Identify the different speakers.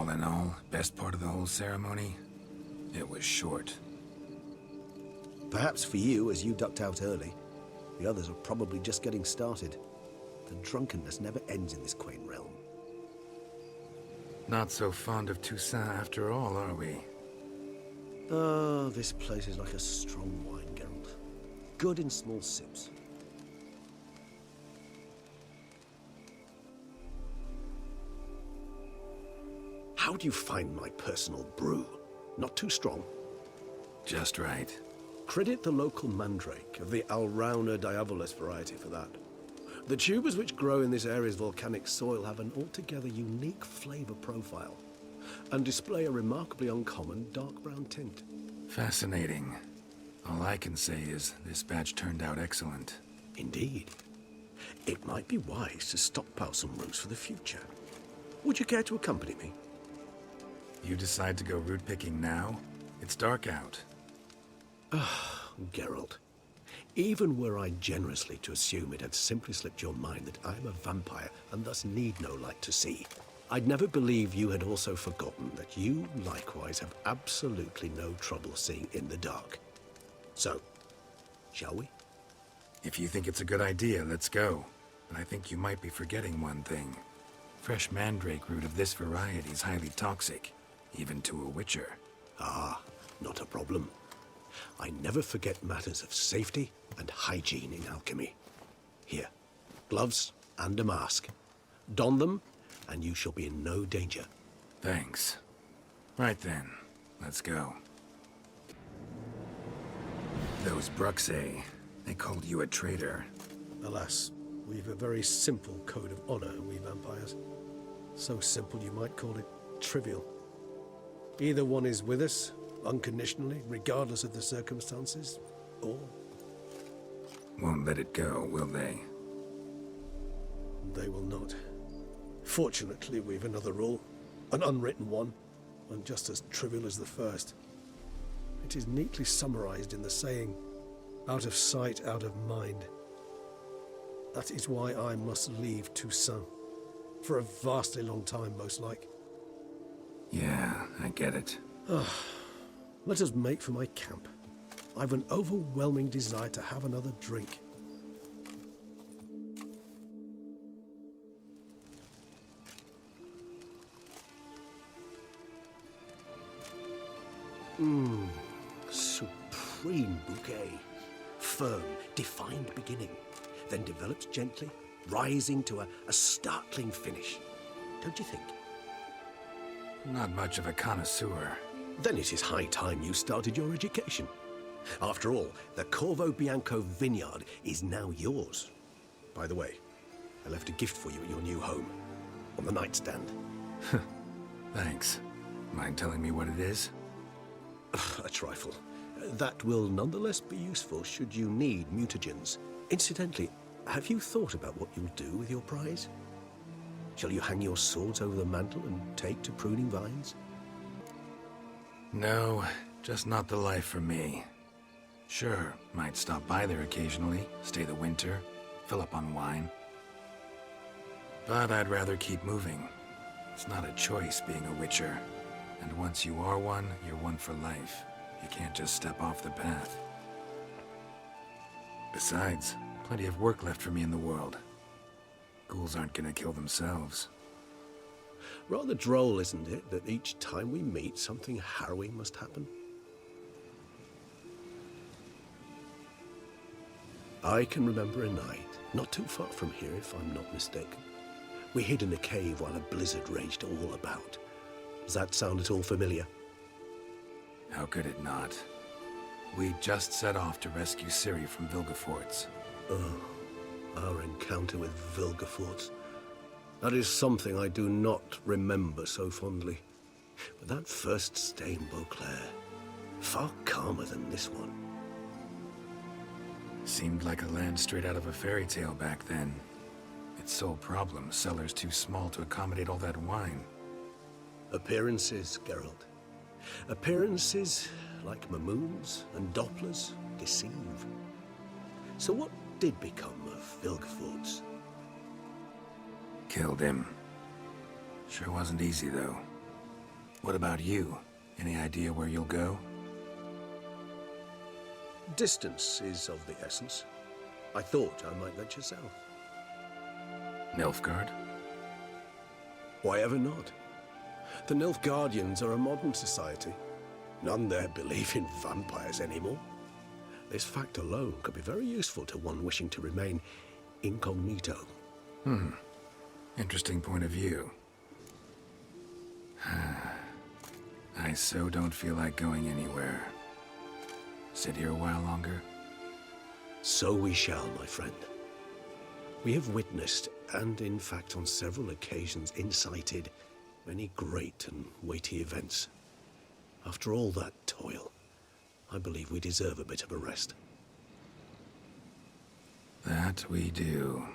Speaker 1: All in all, best part of the whole ceremony? It was short.
Speaker 2: Perhaps for you, as you ducked out early. The others are probably just getting started. The drunkenness never ends in this quaint realm.
Speaker 1: Not so fond of Toussaint after all, are we?
Speaker 2: Ah, this place is like a strong wine, Geralt. Good in small sips. How do you find my personal brew? Not too strong?
Speaker 1: Just right.
Speaker 2: Credit the local mandrake of the Alrauna diabolus variety for that. The tubers which grow in this area's volcanic soil have an altogether unique flavor profile and display a remarkably uncommon dark brown tint.
Speaker 1: Fascinating. All I can say is this batch turned out excellent.
Speaker 2: Indeed. It might be wise to stockpile some roots for the future. Would you care to accompany me?
Speaker 1: You decide to go root picking now? It's dark out.
Speaker 2: Geralt, even were I generously to assume it had simply slipped your mind that I am a vampire and thus need no light to see, I'd never believe you had also forgotten that you likewise have absolutely no trouble seeing in the dark. So, shall we?
Speaker 1: If you think it's a good idea, let's go. But I think you might be forgetting one thing. Fresh mandrake root of this variety is highly toxic, even to a witcher.
Speaker 2: Ah, not a problem. I never forget matters of safety and hygiene in alchemy. Here, gloves and a mask. Don them, and you shall be in no danger.
Speaker 1: Thanks. Right then, let's go. Those Bruxae, they called you a traitor.
Speaker 2: Alas, we've a very simple code of honor, we vampires. So simple you might call it trivial. Either one is with us, unconditionally, regardless of the circumstances, or...
Speaker 1: Won't let it go, will they?
Speaker 2: They will not. Fortunately, we've another rule, an unwritten one, and just as trivial as the first. It is neatly summarized in the saying, out of sight, out of mind. That is why I must leave Toussaint. For a vastly long time, most like.
Speaker 1: Yeah, I get it.
Speaker 2: Let us make for my camp. I've an overwhelming desire to have another drink. Supreme bouquet. Firm, defined beginning, then develops gently, rising to a startling finish. Don't you think?
Speaker 1: Not much of a connoisseur.
Speaker 2: Then it is high time you started your education. After all, the Corvo Bianco vineyard is now yours. By the way, I left a gift for you at your new home, on the nightstand.
Speaker 1: Thanks. Mind telling me what it is?
Speaker 2: A trifle. That will nonetheless be useful should you need mutagens. Incidentally, have you thought about what you'll do with your prize? Shall you hang your swords over the mantle and take to pruning vines?
Speaker 1: No, just not the life for me. Sure, might stop by there occasionally, stay the winter, fill up on wine. But I'd rather keep moving. It's not a choice being a witcher. And once you are one, you're one for life. You can't just step off the path. Besides, plenty of work left for me in the world. Ghouls aren't gonna kill themselves.
Speaker 2: Rather droll, isn't it, that each time we meet, something harrowing must happen? I can remember a night, not too far from here if I'm not mistaken. We hid in a cave while a blizzard raged all about. Does that sound at all familiar?
Speaker 1: How could it not? We just set off to rescue Ciri from Vilgefortz.
Speaker 2: Oh, our encounter with Vilgefortz. That is something I do not remember so fondly. But that first stay in Beauclair, far calmer than this one.
Speaker 1: Seemed like a land straight out of a fairy tale back then. Its sole problem, cellars too small to accommodate all that wine.
Speaker 2: Appearances, Geralt. Appearances, like Mamoons and Dopplers, deceive. So what did become of Vilgefortz?
Speaker 1: Killed him. Sure wasn't easy, though. What about you? Any idea where you'll go?
Speaker 2: Distance is of the essence. I thought I might venture south.
Speaker 1: Nilfgaard?
Speaker 2: Why ever not? The Nilfgaardians are a modern society. None there believe in vampires anymore. This fact alone could be very useful to one wishing to remain incognito.
Speaker 1: Interesting point of view. I so don't feel like going anywhere. Sit here a while longer?
Speaker 2: So we shall, my friend. We have witnessed, and in fact on several occasions incited, many great and weighty events. After all that toil, I believe we deserve a bit of a rest.
Speaker 1: That we do.